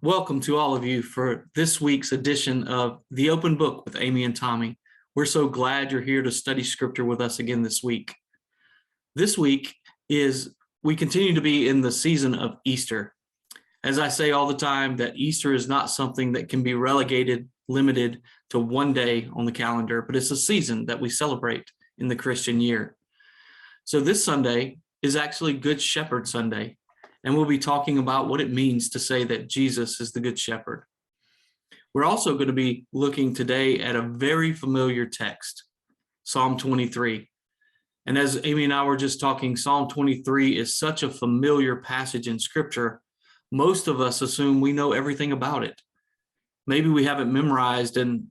Welcome to all of you for this week's edition of The Open Book with Amy and Tommy. We're so glad you're here to study scripture with us again this week. This week we continue to be in the season of Easter. As I say all the time, that Easter is not something that can be limited to one day on the calendar, but it's a season that we celebrate in the Christian year. So this Sunday is actually Good Shepherd Sunday. And we'll be talking about what it means to say that Jesus is the Good Shepherd. We're also going to be looking today at a very familiar text, Psalm 23. And as Amy and I were just talking, Psalm 23 is such a familiar passage in Scripture. Most of us assume we know everything about it. Maybe we haven't memorized and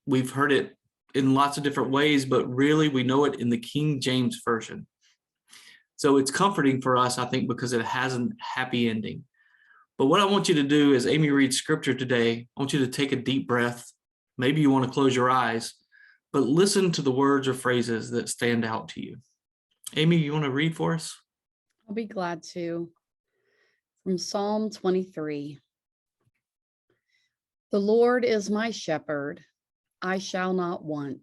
we've heard it in lots of different ways, but really we know it in the King James Version. So it's comforting for us, I think, because it has a happy ending. But what I want you to do as Amy reads scripture today, I want you to take a deep breath. Maybe you want to close your eyes, but listen to the words or phrases that stand out to you. Amy, you want to read for us? I'll be glad to. From Psalm 23. The Lord is my shepherd, I shall not want.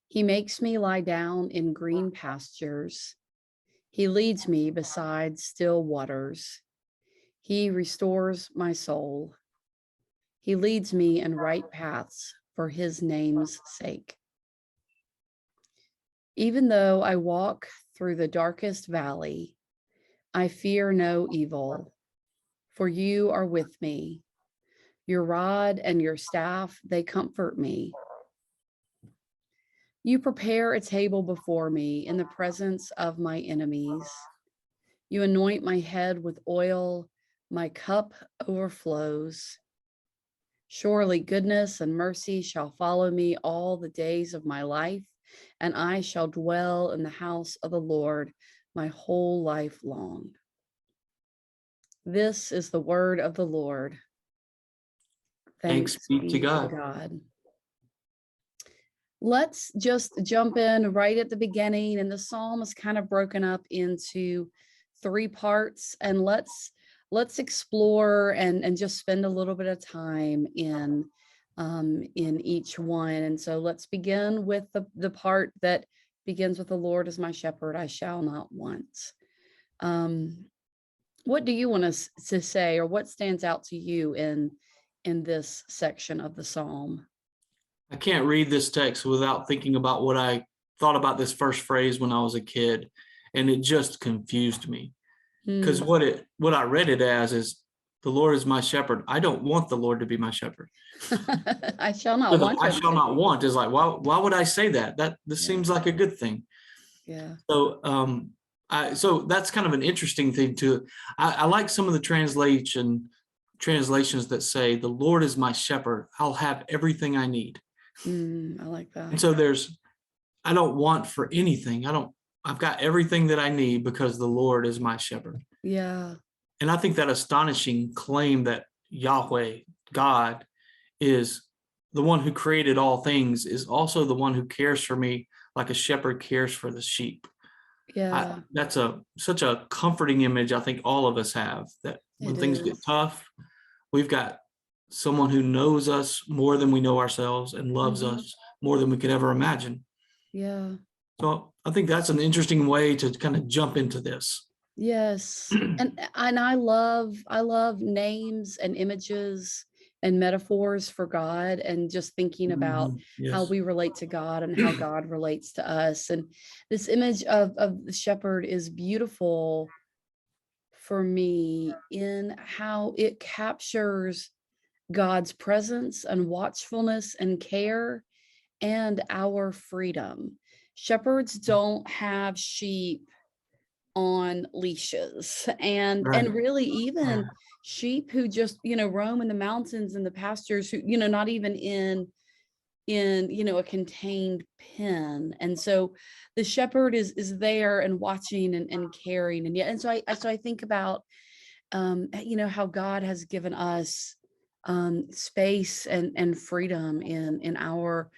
He makes me lie down in green pastures. He leads me beside still waters. He restores my soul. He leads me in right paths for his name's sake. Even though I walk through the darkest valley, I fear no evil, for you are with me. Your rod and your staff, they comfort me. You prepare a table before me in the presence of my enemies. You anoint my head with oil, my cup overflows. Surely goodness and mercy shall follow me all the days of my life, and I shall dwell in the house of the Lord my whole life long. This is the word of the Lord. Thanks be to God. Let's just jump in right at the beginning, and the psalm is kind of broken up into three parts, and let's explore and just spend a little bit of time in each one. And so let's begin with the part that begins with the Lord is my shepherd, I shall not want. What do you want us to say, or what stands out to you in this section of the psalm? I can't read this text without thinking about what I thought about this first phrase when I was a kid, and it just confused me. Because what I read it as is, the Lord is my shepherd. I don't want the Lord to be my shepherd. I shall not want. I shall not want is like, why would I say that? This seems like a good thing. Yeah. So so that's kind of an interesting thing too. I like some of the translations that say, the Lord is my shepherd. I'll have everything I need. I like that. And so I don't want for anything. I've got everything that I need because the Lord is my shepherd. Yeah. And I think that astonishing claim that Yahweh, God, is the one who created all things, is also the one who cares for me like a shepherd cares for the sheep. Yeah. That's such a comforting image I think all of us have, that when things get tough, we've got someone who knows us more than we know ourselves and loves us more than we could ever imagine. Yeah. So I think that's an interesting way to kind of jump into this. Yes. And I love names and images and metaphors for God, and just thinking about how we relate to God and how God relates to us. And this image of the shepherd is beautiful for me in how it captures God's presence and watchfulness and care and our freedom. Shepherds don't have sheep on leashes, and really even sheep who just roam in the mountains and the pastures, who not even in a contained pen. And so the shepherd is there and watching and caring. And yet, and so I think about how God has given us space and freedom in our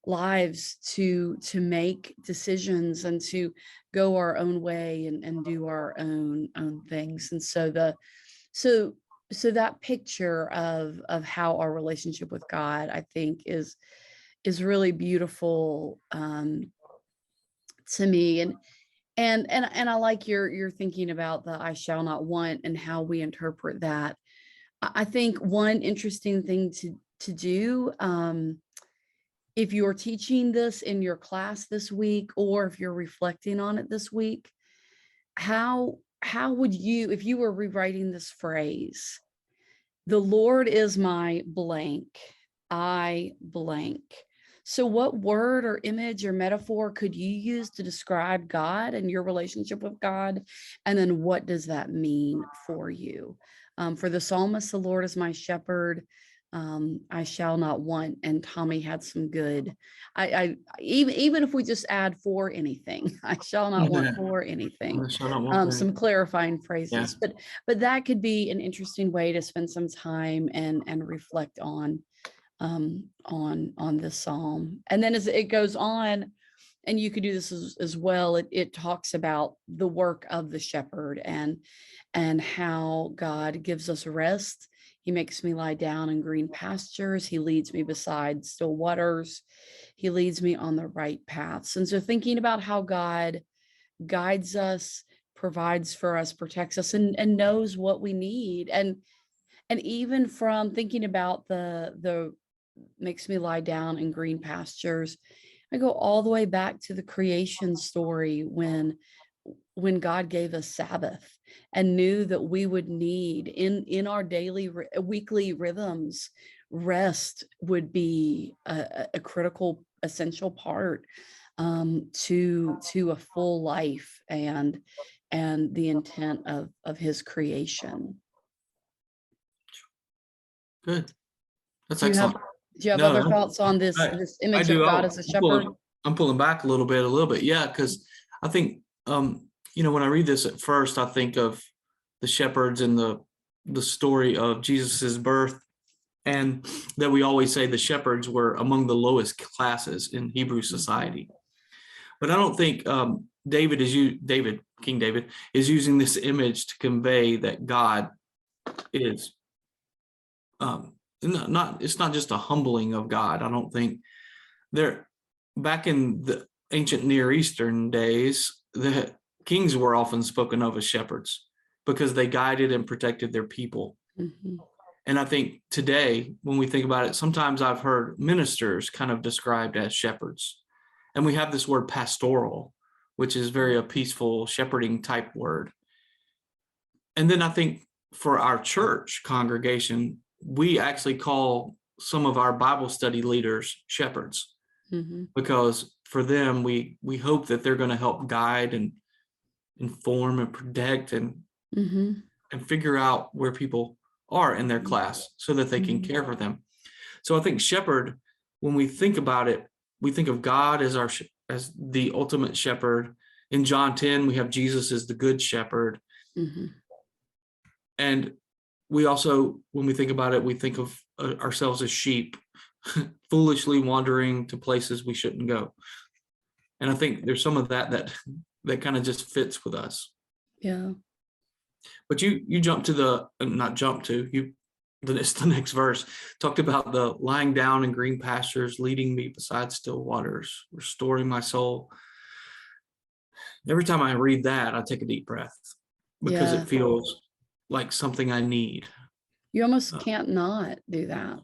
lives to make decisions and to go our own way and do our own things. And so so that picture of how our relationship with God, I think, is really beautiful to me. And I like your thinking about the I shall not want and how we interpret that. I think one interesting thing to do, if you're teaching this in your class this week, or if you're reflecting on it this week, how would you, if you were rewriting this phrase, the Lord is my blank, I blank. So what word or image or metaphor could you use to describe God and your relationship with God? And then what does that mean for you? For the psalmist, the Lord is my shepherd. I shall not want. And Tommy had some good, even if we just add for anything, I shall not want for anything, some clarifying phrases, but that could be an interesting way to spend some time and reflect on this psalm. And then as it goes on, and you could do this as well, it talks about the work of the shepherd and how God gives us rest. He makes me lie down in green pastures. He leads me beside still waters. He leads me on the right paths. And so thinking about how God guides us, provides for us, protects us, and knows what we need. And even from thinking about the makes me lie down in green pastures, I go all the way back to the creation story when God gave us Sabbath and knew that we would need in our daily weekly rhythms, rest would be a critical, essential part to a full life and the intent of his creation. Good. That's excellent. Do you have other thoughts on this image of God as a shepherd? I'm pulling back a little bit. Yeah, because I think, when I read this at first, I think of the shepherds and the story of Jesus's birth, and that we always say the shepherds were among the lowest classes in Hebrew society. But I don't think King David is using this image to convey that God is it's not just a humbling of God. I don't think back in the ancient Near Eastern days, the kings were often spoken of as shepherds because they guided and protected their people. Mm-hmm. And I think today, when we think about it, sometimes I've heard ministers kind of described as shepherds. And we have this word pastoral, which is very a peaceful shepherding type word. And then I think for our church congregation, we actually call some of our Bible study leaders shepherds, mm-hmm. because for them, we hope that they're going to help guide and inform and protect and figure out where people are in their class so that they can care for them. So I think shepherd, when we think about it, we think of God as the ultimate shepherd. In John 10, we have Jesus as the good shepherd. Mm-hmm. And we also, when we think about it, we think of ourselves as sheep, foolishly wandering to places we shouldn't go. And I think there's some of that kind of just fits with us. Yeah. But you jump to it's the next verse, talked about the lying down in green pastures, leading me beside still waters, restoring my soul. Every time I read that, I take a deep breath because it feels like something I need. You almost can't not do that.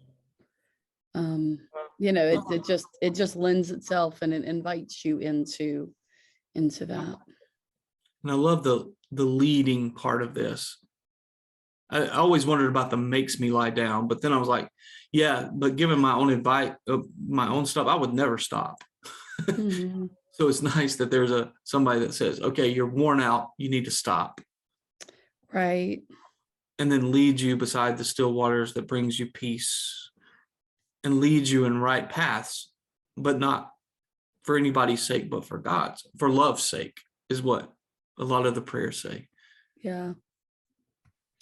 It just lends itself and it invites you into that. And I love the leading part of this. I always wondered about the makes me lie down, but then I was like, yeah, but given my own advice, my own stuff, I would never stop. Mm-hmm. So it's nice that there's somebody that says, okay, you're worn out, you need to stop. Right. And then leads you beside the still waters that brings you peace and leads you in right paths, but not for anybody's sake, but for God's, for love's sake, is what a lot of the prayers say. Yeah.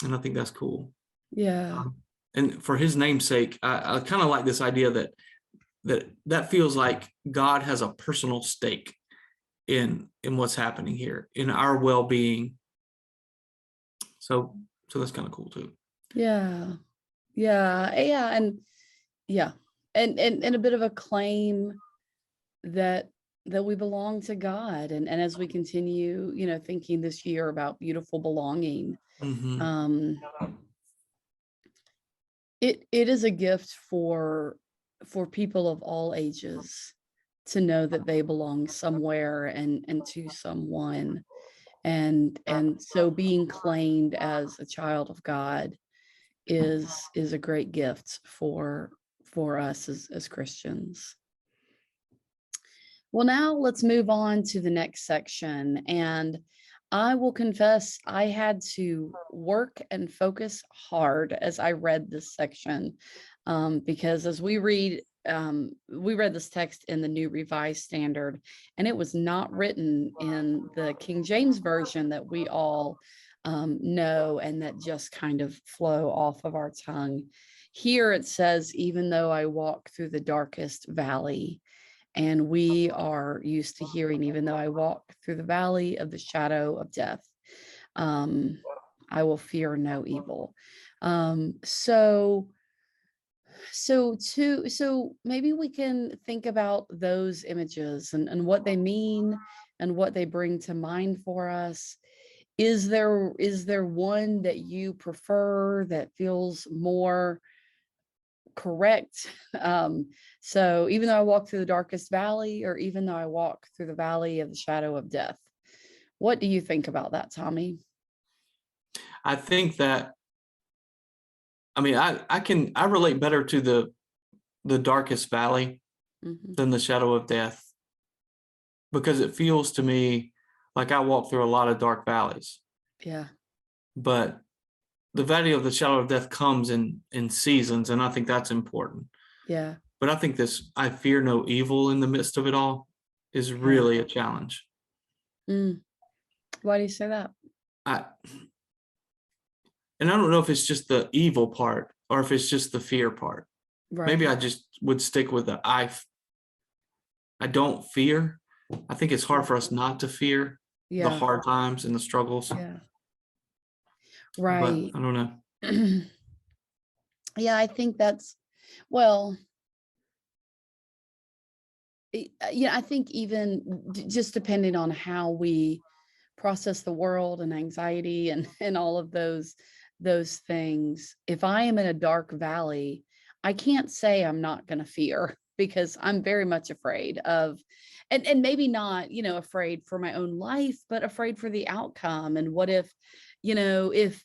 And I think that's cool. Yeah. And for his name's sake, I kind of like this idea that feels like God has a personal stake in what's happening here, in our well-being. So that's kind of cool too. Yeah. Yeah. And yeah. And a bit of a claim that we belong to God. And as we continue, thinking this year about beautiful belonging, Hmm. um, it is a gift for people of all ages to know that they belong somewhere and to someone. And so being claimed as a child of God is a great gift for us as Christians. Well, now let's move on to the next section. And I will confess, I had to work and focus hard as I read this section, because as we read this text in the New Revised Standard, and it was not written in the King James Version that we all know and that just kind of flow off of our tongue. Here it says, even though I walk through the darkest valley. And we are used to hearing, even though I walk through the valley of the shadow of death, um, I will fear no evil. So maybe we can think about those images and what they mean and what they bring to mind for us. Is there one that you prefer that feels more correct? So even though I walk through the darkest valley, or even though I walk through the valley of the shadow of death, what do you think about that, Tommy? I think that, I mean, I relate better to the darkest valley Hmm. than the shadow of death, because it feels to me like I walk through a lot of dark valleys, Yeah, but the valley of the shadow of death comes in seasons, and I think that's important. yeah, But I think this I fear no evil in the midst of it all is yeah. really a challenge. Mm. Why do you say that? I and I don't know if it's just the evil part or if it's just the fear part. Maybe Right. I just would stick with the I don't fear. I think it's hard Yeah, for us not to fear the yeah, hard times and the struggles, yeah. but Right. I don't know. Yeah, I think that's, well, yeah, I think even just depending on how we process the world and anxiety and all of those things, if I am in a dark valley, I can't say I'm not going to fear, because I'm very much afraid of, and maybe not, afraid for my own life, but afraid for the outcome. And what if, if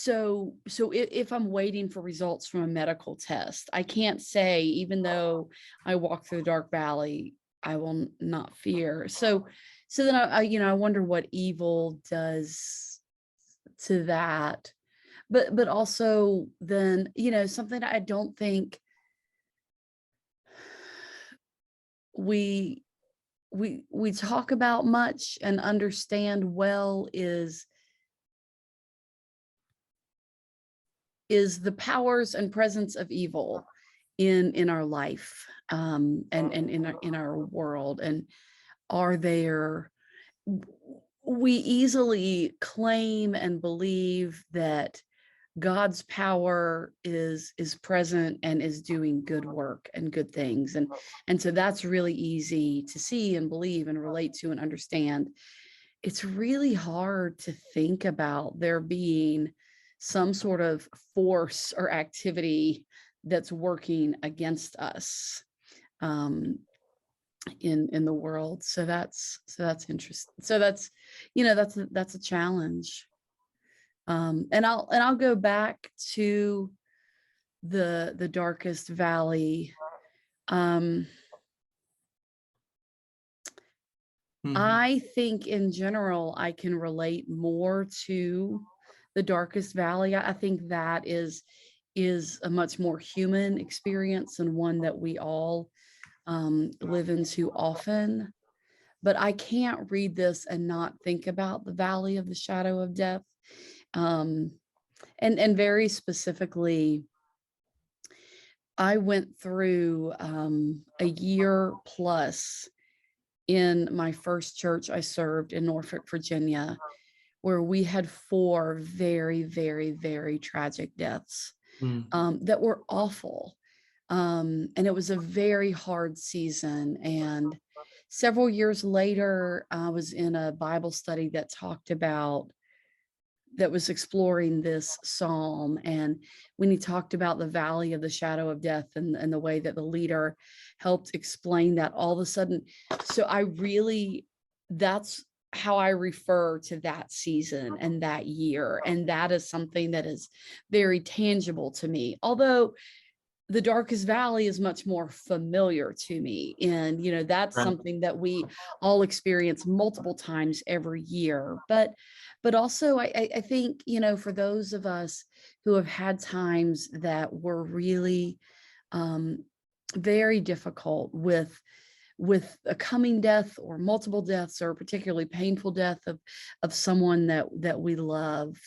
if I'm waiting for results from a medical test, I can't say, even though I walk through the dark valley, I will not fear. So then I wonder what evil does to that. But also then, something I don't think we we talk about much and understand well is the powers and presence of evil in our life, and in our world. And are there we easily claim and believe that God's power is present and is doing good work and good things. And so that's really easy to see and believe and relate to and understand. It's really hard to think about there being some sort of force or activity that's working against us, um, in the world. So that's interesting. So that's a challenge. And I'll go back to the darkest valley. Um, Mhm. I think in general, I can relate more to the darkest valley. I think that is a much more human experience, and one that we all live into often. But I can't read this and not think about the valley of the shadow of death. Um, and very specifically, I went through a year plus in my first church I served in Norfolk, Virginia, where we had 4 very, very, very tragic deaths that were awful. And it was a very hard season. And several years later, I was in a Bible study that was exploring this psalm. And when he talked about the valley of the shadow of death, and the way that the leader helped explain that, all of a sudden, so that's how I refer to that season and that year. And that is something that is very tangible to me. Although the darkest valley is much more familiar to me. And, that's Right. something that we all experience multiple times every year. But also I think, for those of us who have had times that were really very difficult with a coming death or multiple deaths, or particularly painful death of someone that we loved.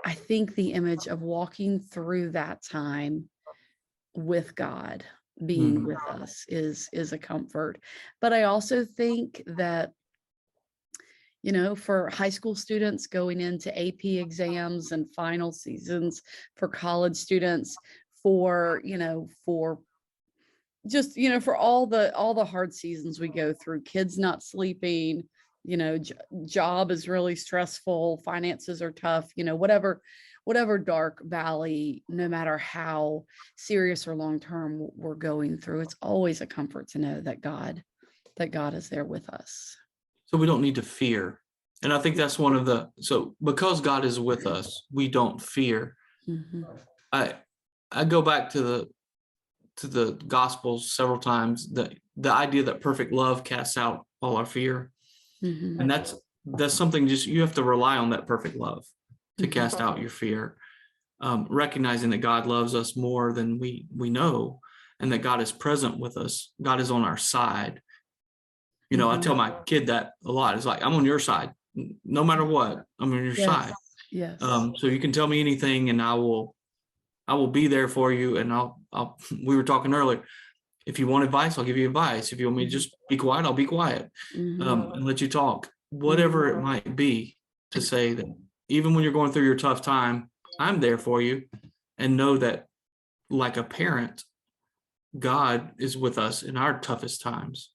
I think the image of walking through that time with God being with us is a comfort. But I also think that, for high school students going into AP exams and final seasons, for college students, for just, for all the hard seasons we go through, kids not sleeping, job is really stressful, finances are tough, whatever dark valley, no matter how serious or long term we're going through, it's always a comfort to know that God is there with us. So we don't need to fear. And I think that's so because God is with us, we don't fear. I go back to the Gospels several times, the idea that perfect love casts out all our fear. And that's something, just you have to rely on that perfect love to cast out your fear, recognizing that God loves us more than we know, and that God is present with us. God is on our side. I tell my kid that a lot. It's like, I'm on your side, no matter what. I'm on your side. Yes. So you can tell me anything, and I will be there for you. And we were talking earlier, if you want advice, I'll give you advice. If you want me to just be quiet, I'll be quiet, and let you talk, whatever it might be, to say that even when you're going through your tough time, I'm there for you. And know that, like a parent, God is with us in our toughest times.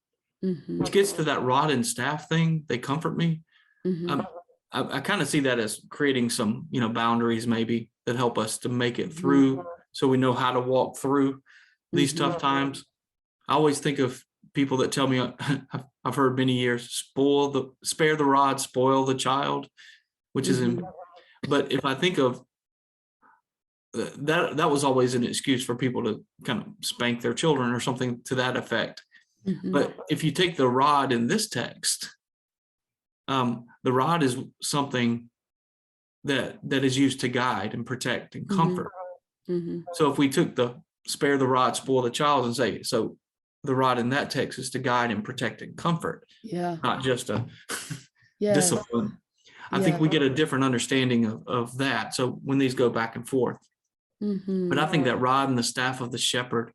Which gets to that rod and staff thing. They comfort me. I kind of see that as creating some, boundaries maybe that help us to make it through, so we know how to walk through these tough times. I always think of people that tell me, I've heard many years, spare the rod, spoil the child, which is but if I think of that was always an excuse for people to kind of spank their children or something to that effect. But if you take the rod in this text, the rod is something that is used to guide and protect and comfort. So if we took the spare the rod, spoil the child, and say, so the rod in that text is to guide and protect and comfort, not just a discipline. I think we get a different understanding of that. So when these go back and forth, but I think that rod and the staff of the shepherd,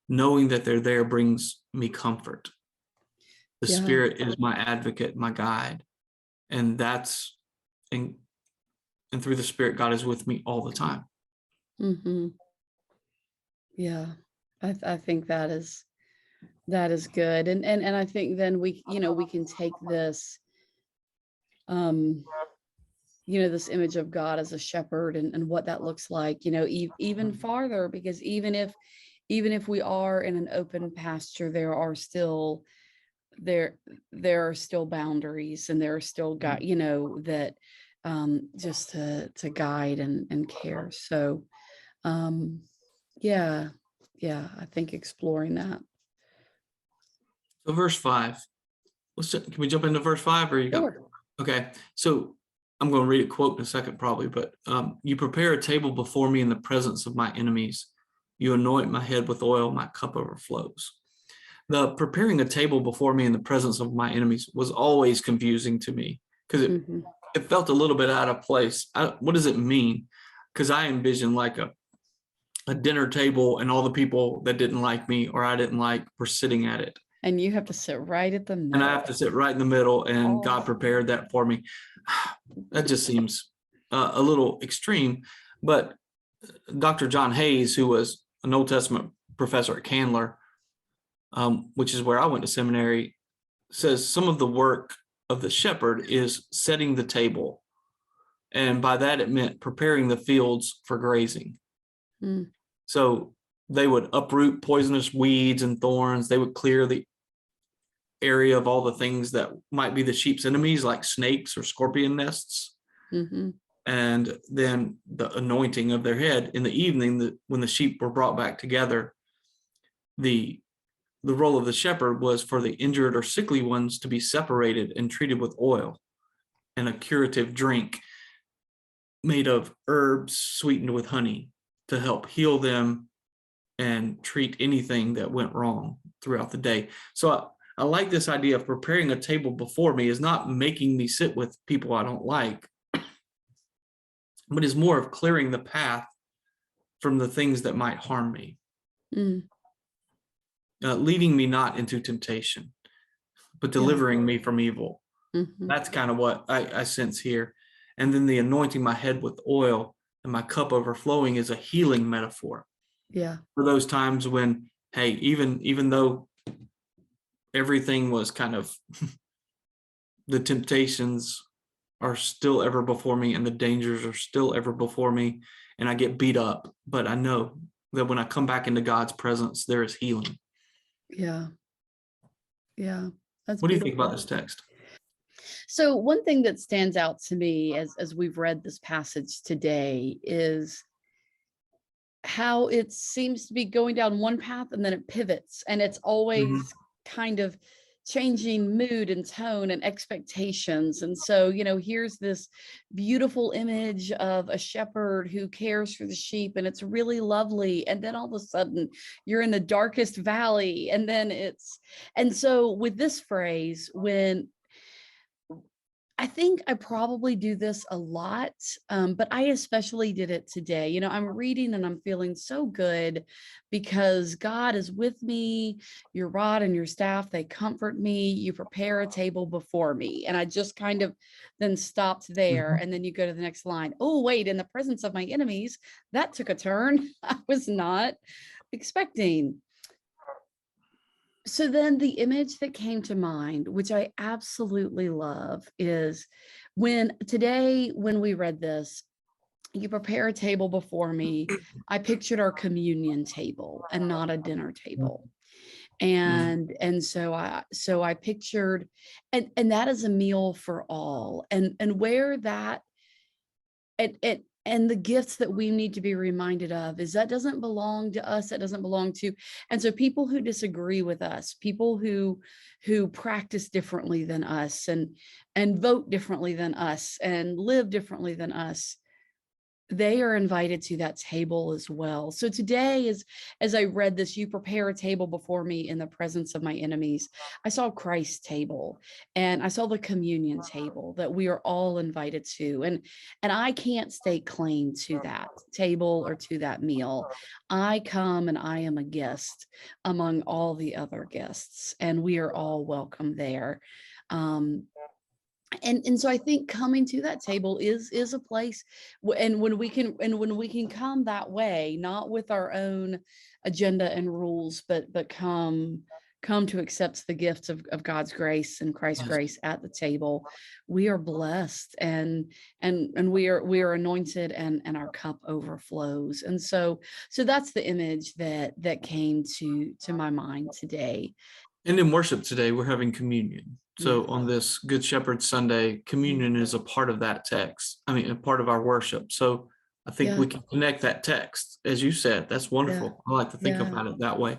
knowing that they're there, brings me comfort. The Spirit is my advocate, my guide. And and through the Spirit, God is with me all the time. Yeah, I think that is good. And I think then we can take this, this image of God as a shepherd and what that looks like, even farther, because even if we are in an open pasture, there are still boundaries, and there are still that just to guide and care. So I think exploring that. So verse 5, can we jump into verse 5, or you got? Sure. Okay, so I'm going to read a quote in a second probably, but you prepare a table before me in the presence of my enemies. You anoint my head with oil, my cup overflows. The preparing a table before me in the presence of my enemies was always confusing to me, because it felt a little bit out of place. What does it mean? Because I envisioned like a dinner table, and all the people that didn't like me or I didn't like were sitting at it. And you have to sit right at the and I middle. have to sit right in the middle, and Oh. God prepared that for me. That just seems a little extreme, but Dr. John Hayes, who was an Old Testament professor at Candler, which is where I went to seminary, says some of the work of the shepherd is setting the table. And by that, it meant preparing the fields for grazing. Mm. So they would uproot poisonous weeds and thorns. They would clear the area of all the things that might be the sheep's enemies, like snakes or scorpion nests. Mm-hmm. And then the anointing of their head in the evening, when the sheep were brought back together, the role of the shepherd was for the injured or sickly ones to be separated and treated with oil and a curative drink made of herbs sweetened with honey to help heal them and treat anything that went wrong throughout the day. So I like this idea of preparing a table before me is not making me sit with people I don't like, but is more of clearing the path from the things that might harm me, leading me not into temptation, but delivering me from evil. Mm-hmm. That's kind of what I sense here. And then the anointing my head with oil and my cup overflowing is a healing metaphor. Yeah. For those times when, hey, even though everything was kind of the temptations are still ever before me and the dangers are still ever before me and I get beat up, but I know that when I come back into God's presence, there is healing. Yeah. Yeah. That's what do you beautiful. think about this text? So one thing that stands out to me as we've read this passage today is how it seems to be going down one path and then it pivots, and it's always kind of changing mood and tone and expectations. And so, here's this beautiful image of a shepherd who cares for the sheep, and it's really lovely. And then all of a sudden you're in the darkest valley. And so with this phrase, when I think I probably do this a lot, but I especially did it today. I'm reading and I'm feeling so good because God is with me. Your rod and your staff, they comfort me. You prepare a table before me. And I just kind of then stopped there. And then you go to the next line. Oh, wait, in the presence of my enemies, that took a turn I was not expecting. So then the image that came to mind, which I absolutely love, is when we read this, you prepare a table before me. I pictured our communion table and not a dinner table. And so I pictured, and that is a meal for all, and where that, and the gifts that we need to be reminded of is that doesn't belong to us. That doesn't belong to. And so people who disagree with us, people who practice differently than us and vote differently than us and live differently than us, they are invited to that table as well. So today, as I read this, you prepare a table before me in the presence of my enemies, I saw Christ's table and I saw the communion table that we are all invited to. And I can't stake claim to that table or to that meal. I come and I am a guest among all the other guests, and we are all welcome there. And so I think coming to that table is a place, and when we can come that way, not with our own agenda and rules, but come to accept the gifts of God's grace and Christ's grace at the table, we are blessed and we are anointed, and our cup overflows. And so that's the image that came to my mind today. And in worship today, we're having communion. So on this Good Shepherd Sunday, communion is a part of that text. I mean, a part of our worship. So I think we can connect that text. As you said, that's wonderful. I like to think about it that way.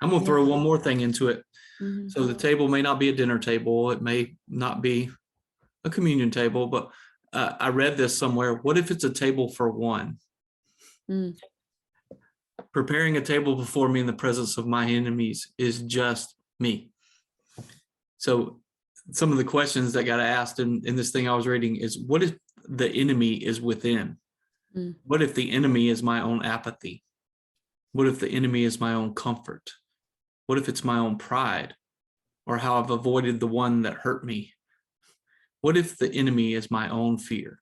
I'm going to throw one more thing into it. So the table may not be a dinner table. It may not be a communion table, but I read this somewhere. What if it's a table for one? Preparing a table before me in the presence of my enemies is just me. So some of the questions that got asked in this thing I was reading is, what if the enemy is within? What if the enemy is my own apathy? What if the enemy is my own comfort? What if it's my own pride? or how I've avoided the one that hurt me? What if the enemy is my own fear?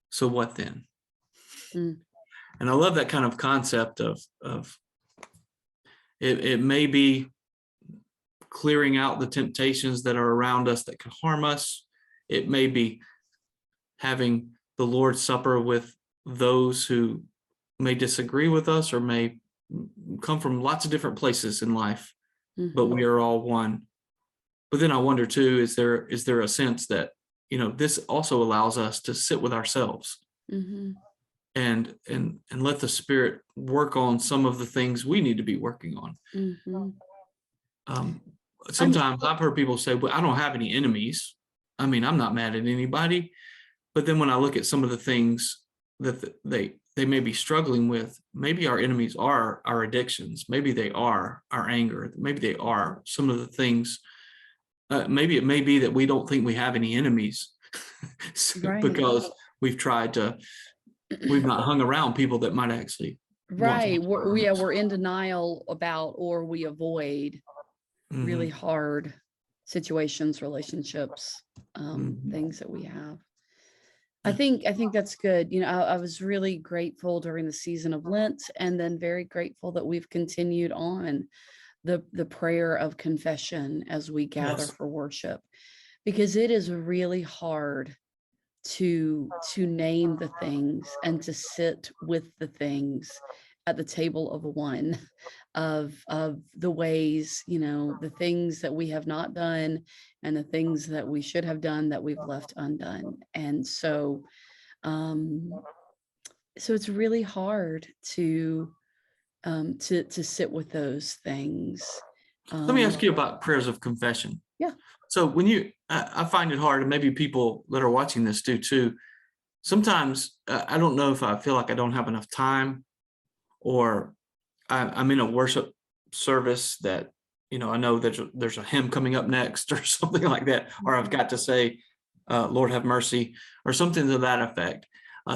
So what then? Mm. And I love that kind of concept of it may be clearing out the temptations that are around us that can harm us. It may be having the Lord's Supper with those who may disagree with us or may come from lots of different places in life, but we are all one. But then I wonder too, is there a sense that, this also allows us to sit with ourselves and let the Spirit work on some of the things we need to be working on. Sometimes I've heard people say, well, I don't have any enemies. I mean, I'm not mad at anybody. But then when I look at some of the things that they may be struggling with, maybe our enemies are our addictions. Maybe they are our anger. Maybe they are some of the things. Maybe it may be that we don't think we have any enemies because we've not hung around people that might actually. Right. We're in denial about, or we avoid really hard situations, relationships, things that we have. I think that's good. I was really grateful during the season of Lent, and then very grateful that we've continued on the prayer of confession as we gather for worship, because it is really hard to name the things and to sit with the things at the table of one, of the ways, the things that we have not done and the things that we should have done that we've left undone. And so it's really hard to sit with those things. Let me ask you about prayers of confession. Yeah. So when I find it hard, and maybe people that are watching this do too. Sometimes I don't know if I feel like I don't have enough time, or I'm in a worship service that, I know there's a hymn coming up next or something like that, or I've got to say, Lord have mercy, or something to that effect.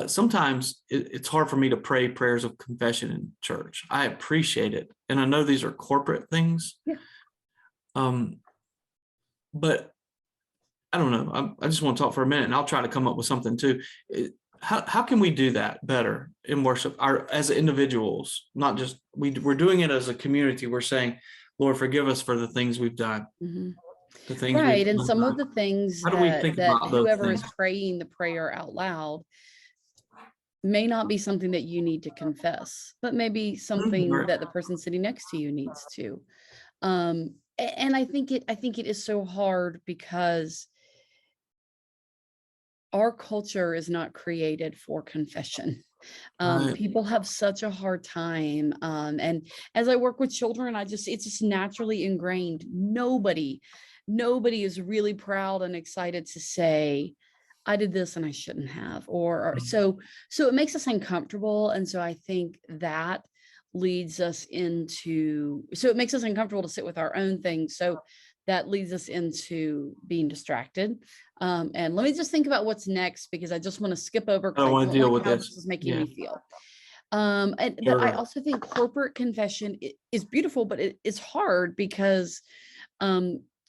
Sometimes it's hard for me to pray prayers of confession in church. I appreciate it. And I know these are corporate things. Yeah. But I don't know. I just want to talk for a minute, and I'll try to come up with something too. How can we do that better in worship, as individuals? Not just we're doing it as a community. We're saying, Lord, forgive us for the things we've done. The things right, and some of the things how do we think about those whoever things? is praying the prayer out loud may not be something that you need to confess, but maybe something that the person sitting next to you needs to. And I think it is so hard because our culture is not created for confession. People have such a hard time. And as I work with children, it's just naturally ingrained. Nobody is really proud and excited to say, I did this and I shouldn't have, or so it makes us uncomfortable. And so I think that leads us into, so it makes us uncomfortable to sit with our own things. So that leads us into being distracted. And let me just think about what's next, because I just want to skip over. I don't want to deal with how this. is making me feel. But I also think corporate confession is beautiful, but it's hard because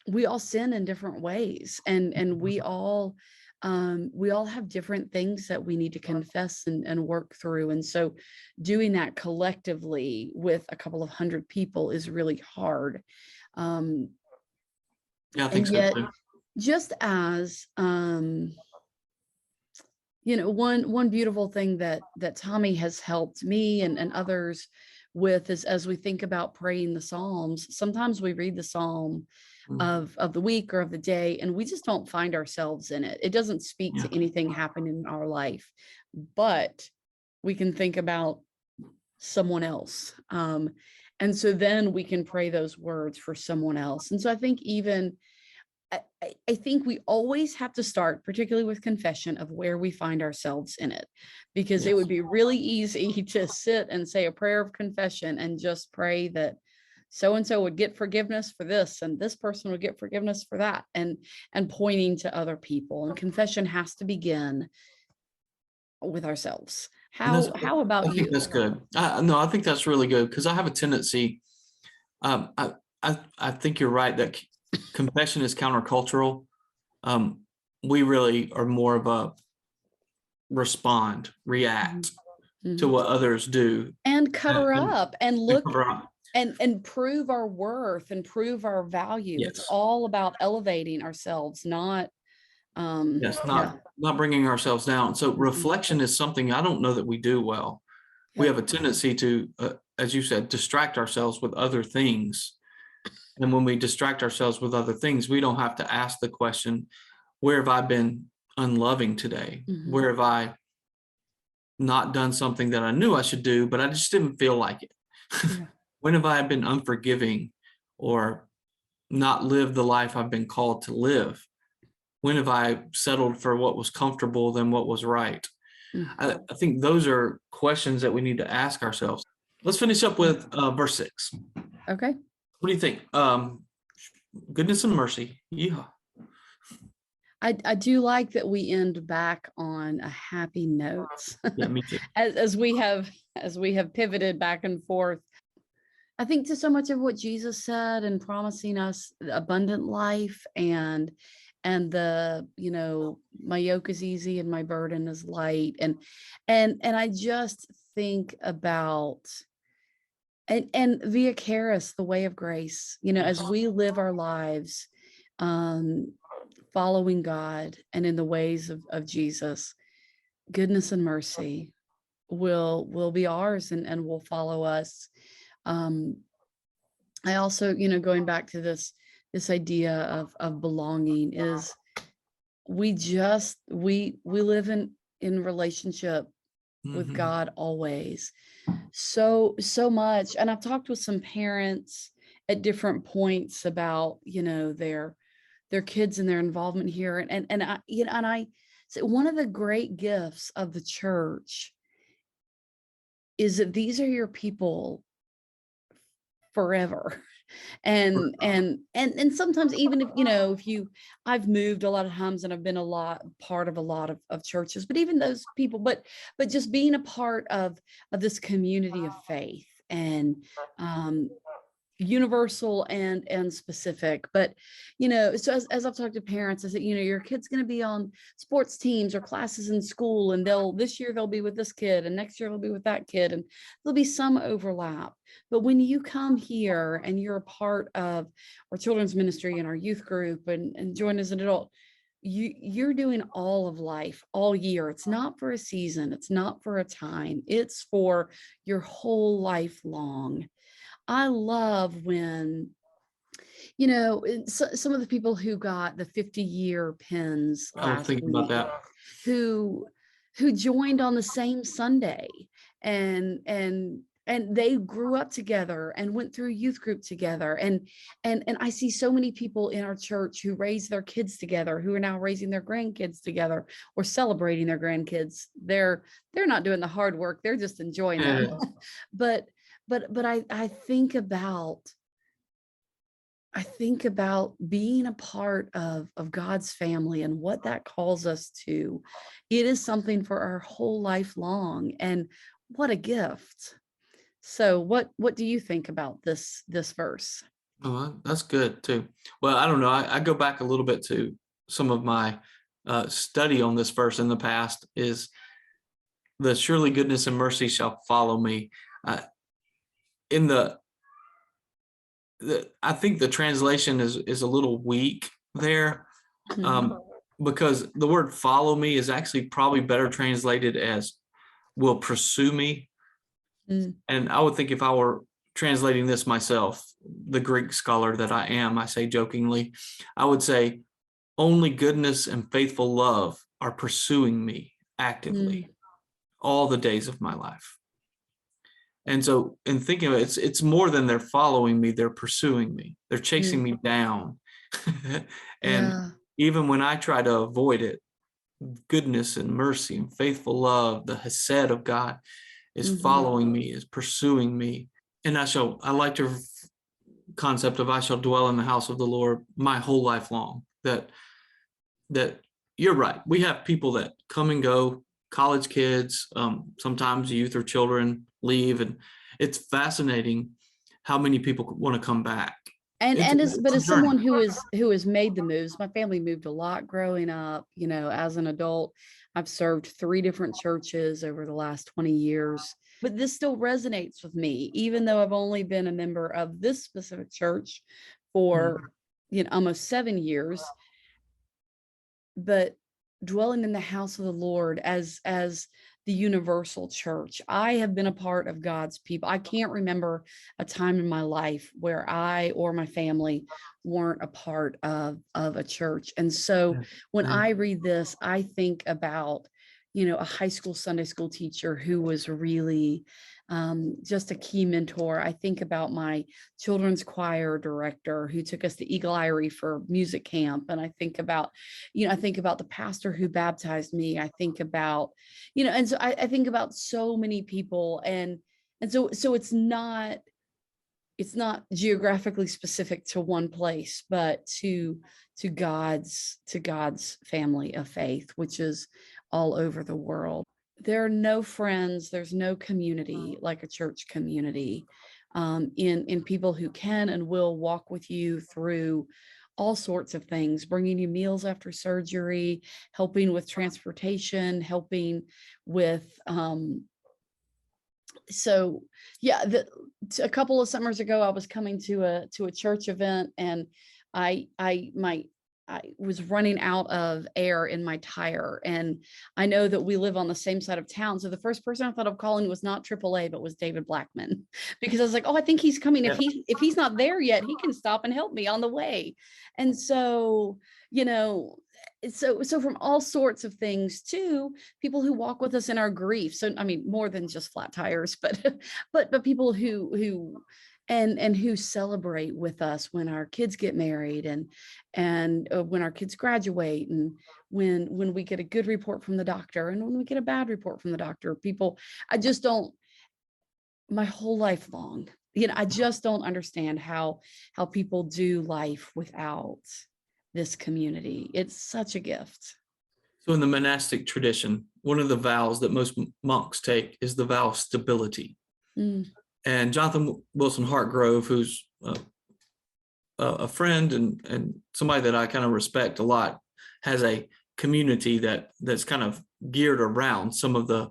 we all sin in different ways, and we all have different things that we need to confess and work through. And so doing that collectively with a couple of hundred people is really hard. Yeah, I think so too. Just as one beautiful thing that Tommy has helped me and others with is, as we think about praying the Psalms, sometimes we read the Psalm of the week or of the day, and we just don't find ourselves in it. It doesn't speak to anything happening in our life, but we can think about someone else. And so then we can pray those words for someone else. And so I think I think we always have to start, particularly with confession, of where we find ourselves in it, because it would be really easy to sit and say a prayer of confession and just pray that so-and-so would get forgiveness for this, and this person would get forgiveness for that, and pointing to other people. And confession has to begin with ourselves. How about you? I think that's good. No, I think that's really good, because I have a tendency. I think you're right that confession is countercultural. We really are more of a react to what others do. And cover up and look cover up. and prove our worth and prove our value. Yes. It's all about elevating ourselves, not not bringing ourselves down. So reflection is something I don't know that we do well. We have a tendency to, as you said, distract ourselves with other things. And when we distract ourselves with other things, we don't have to ask the question, where have I been unloving today? Where have I not done something that I knew I should do, but I just didn't feel like it? When have I been unforgiving or not lived the life I've been called to live? When have I settled for what was comfortable than what was right? I think those are questions that we need to ask ourselves. Let's finish up with verse 6. Okay. What do you think? Goodness and mercy. Yeah. I do like that we end back on a happy note. Yeah, me too. as we have pivoted back and forth. I think to so much of what Jesus said and promising us abundant life and the, my yoke is easy and my burden is light. And I just think about, and via charis, the way of grace, as we live our lives, following God and in the ways of Jesus, goodness and mercy will be ours and will follow us. I also, going back to this idea of belonging is we live in relationship with God always. So much. And I've talked with some parents at different points about, their kids and their involvement here. And I so one of the great gifts of the church is that these are your people forever. And sometimes even if I've moved a lot of times and I've been part of a lot of churches, but even those people, but just being a part of this community of faith and universal and specific. But so as I've talked to parents, I said, your kid's going to be on sports teams or classes in school, and this year they'll be with this kid and next year they'll be with that kid, and there'll be some overlap. But when you come here and you're a part of our children's ministry and our youth group and join as an adult, you're doing all of life all year. It's not for a season, it's not for a time, it's for your whole life long. I love when, some of the people who got the 50-year pins last week, about that, who joined on the same Sunday and they grew up together and went through youth group together. And I see so many people in our church who raise their kids together, who are now raising their grandkids together or celebrating their grandkids. They're not doing the hard work. They're just enjoying them. But I think about being a part of God's family and what that calls us to. It is something for our whole life long, and what a gift. So what do you think about this verse? Oh, that's good too. Well, I don't know. I go back a little bit to some of my study on this verse in the past. Is the surely goodness and mercy shall follow me. I think the translation is a little weak there, because the word follow me is actually probably better translated as will pursue me. And I would think if I were translating this myself, the Greek scholar that I am, I say jokingly, I would say only goodness and faithful love are pursuing me actively all the days of my life. And so in thinking of it, it's more than they're following me, they're pursuing me. They're chasing me down. And even when I try to avoid it, goodness and mercy and faithful love, the hesed of God is following me, is pursuing me. And I like your concept of I shall dwell in the house of the Lord my whole life long. That you're right. We have people that come and go, college kids, sometimes youth or children leave. And it's fascinating how many people want to come back. But a as journey. someone who has made the moves, my family moved a lot growing up, you know, as an adult. I've served 3 different churches over the last 20 years, but this still resonates with me, even though I've only been a member of this specific church for, you know, almost 7 years. But dwelling in the house of the Lord as the universal church, I have been a part of God's people. I can't remember a time in my life where I or my family weren't a part of a church. And so when I read this, I think about, you know, a high school Sunday school teacher who was really just a key mentor. I think about my children's choir director who took us to Eagle Eyrie for music camp. And I think about, you know, I think about the pastor who baptized me. I think about, you know, and so I think about so many people, and so it's not geographically specific to one place, but to God's family of faith, which is all over the world. There are no friends, there's no community like a church community, in people who can and will walk with you through all sorts of things, bringing you meals after surgery, helping with transportation, helping with so yeah, a couple of summers ago, I was coming to a church event, and I was running out of air in my tire, and I know that we live on the same side of town. So the first person I thought of calling was not AAA, but was David Blackman, because I was like, oh, I think he's coming. Yeah. If he's not there yet, he can stop and help me on the way. And so, you know, so from all sorts of things to people who walk with us in our grief. So I mean, more than just flat tires, but but people who and who celebrate with us when our kids get married, and when our kids graduate, and when we get a good report from the doctor, and when we get a bad report from the doctor. People, I just don't, my whole life long, you know, I just don't understand how people do life without this community. It's such a gift. So in the monastic tradition, one of the vows that most monks take is the vow of stability. Mm. And Jonathan Wilson Hartgrove, who's a friend and somebody that I kind of respect a lot, has a community that's kind of geared around some of the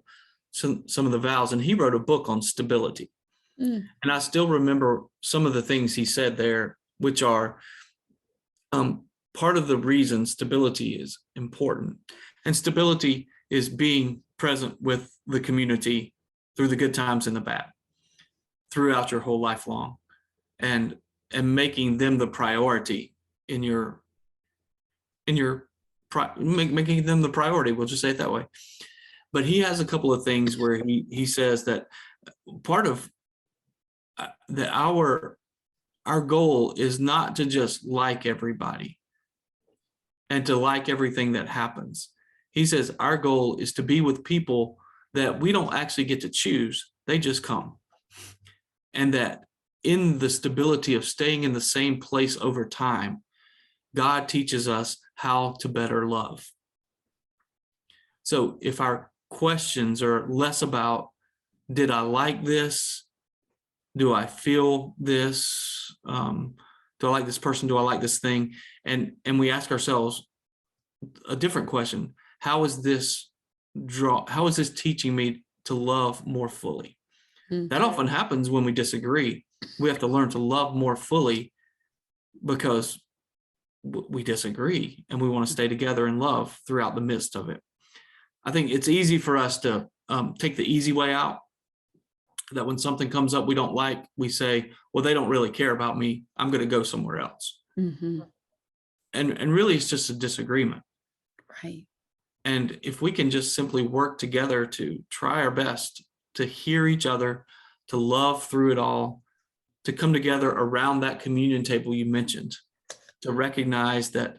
vows, and he wrote a book on stability. And I still remember some of the things he said there, which are part of the reason stability is important. And stability is being present with the community through the good times and the bad, throughout your whole life long, and making them the priority making them the priority. We'll just say it that way. But he has a couple of things where he says that part of that our goal is not to just like everybody and to like everything that happens. He says our goal is to be with people that we don't actually get to choose. They just come. And that in the stability of staying in the same place over time, God teaches us how to better love. So if our questions are less about, did I like this? Do I feel this? Do I like this person? Do I like this thing? And we ask ourselves a different question. How is this teaching me to love more fully? Mm-hmm. That often happens when we disagree. We have to learn to love more fully because we disagree and we want to stay together in love throughout the midst of it. I think it's easy for us to take the easy way out, that when something comes up we don't like, we say, well, they don't really care about me, I'm going to go somewhere else. Mm-hmm. And really it's just a disagreement. Right. And if we can just simply work together to try our best to hear each other, to love through it all, to come together around that communion table you mentioned, to recognize that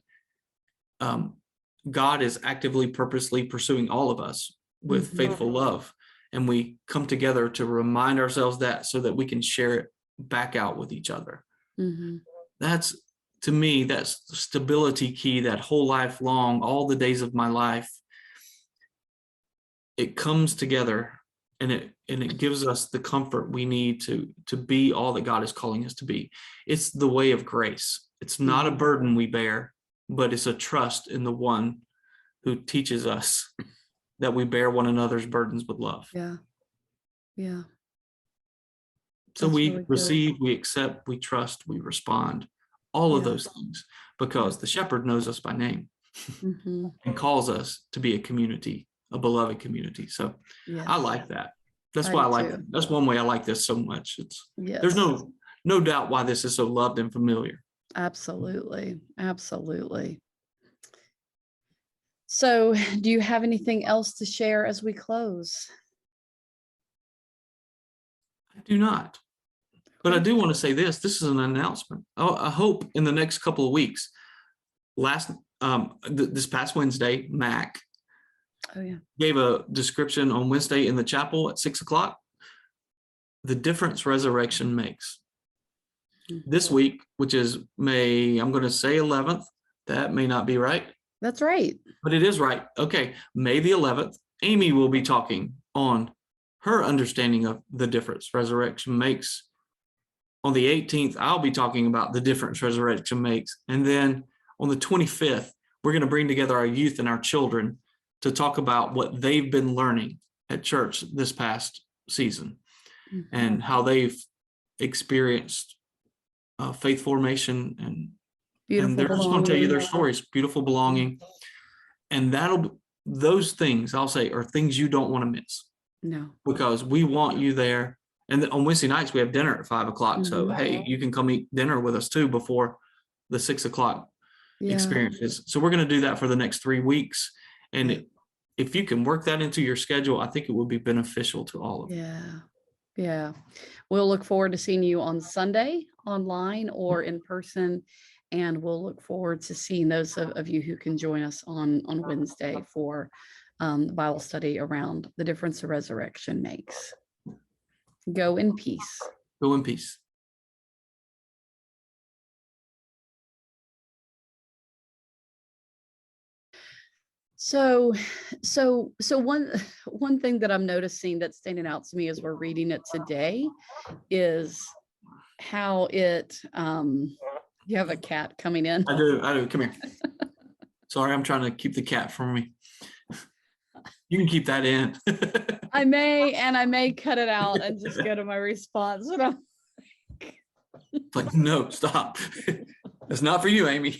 God is actively, purposely pursuing all of us with mm-hmm. faithful love. And we come together to remind ourselves that, so that we can share it back out with each other. Mm-hmm. That's, to me, that's the stability key, that whole life long, all the days of my life. It comes together. and it gives us the comfort we need to be all that God is calling us to be. It's the way of grace. It's not a burden we bear, but it's a trust in the one who teaches us that we bear one another's burdens with love. Yeah. Yeah. So That's we really good. receive, we accept, we trust, we respond, all of Yeah. those things, because the shepherd knows us by name Mhm. and calls us to be a community, a beloved community. So Yes. I like that. That's I why do I like too. it. That's one way I like this so much. There's Yes. no doubt why this is so loved and familiar. Absolutely. Absolutely. So, do you have anything else to share as we close? I do not. But I Okay. do want to say this. This is an announcement. I hope in the next couple of weeks, this past Wednesday, Mac Oh yeah. gave a description on Wednesday in the chapel at 6:00. The difference resurrection makes. This week, which is May, I'm going to say 11th. That may not be right, That's right. but it is right. Okay, May the 11th, Amy will be talking on her understanding of the difference resurrection makes. On the 18th, I'll be talking about the difference resurrection makes. And then on the 25th, we're going to bring together our youth and our children to talk about what they've been learning at church this past season and how they've experienced faith formation, and they're just going to tell you their stories, beautiful belonging. And those things I'll say are things you don't want to miss. No. Because we want you there. And then on Wednesday nights, we have dinner at 5:00. So, hey, you can come eat dinner with us too before the 6:00 experiences. So we're going to do that for the next 3 weeks. And if you can work that into your schedule, I think it would be beneficial to all of you. Yeah. Yeah. We'll look forward to seeing you on Sunday online or in person. And we'll look forward to seeing those of you who can join us on Wednesday for the Bible study around the difference the resurrection makes. Go in peace. Go in peace. So one thing that I'm noticing that's standing out to me as we're reading it today is how it you have a cat coming in. I do. Come here. Sorry, I'm trying to keep the cat from me. You can keep that in. I may cut it out and just go to my response. But I'm Like, no, stop. It's not for you, Amy.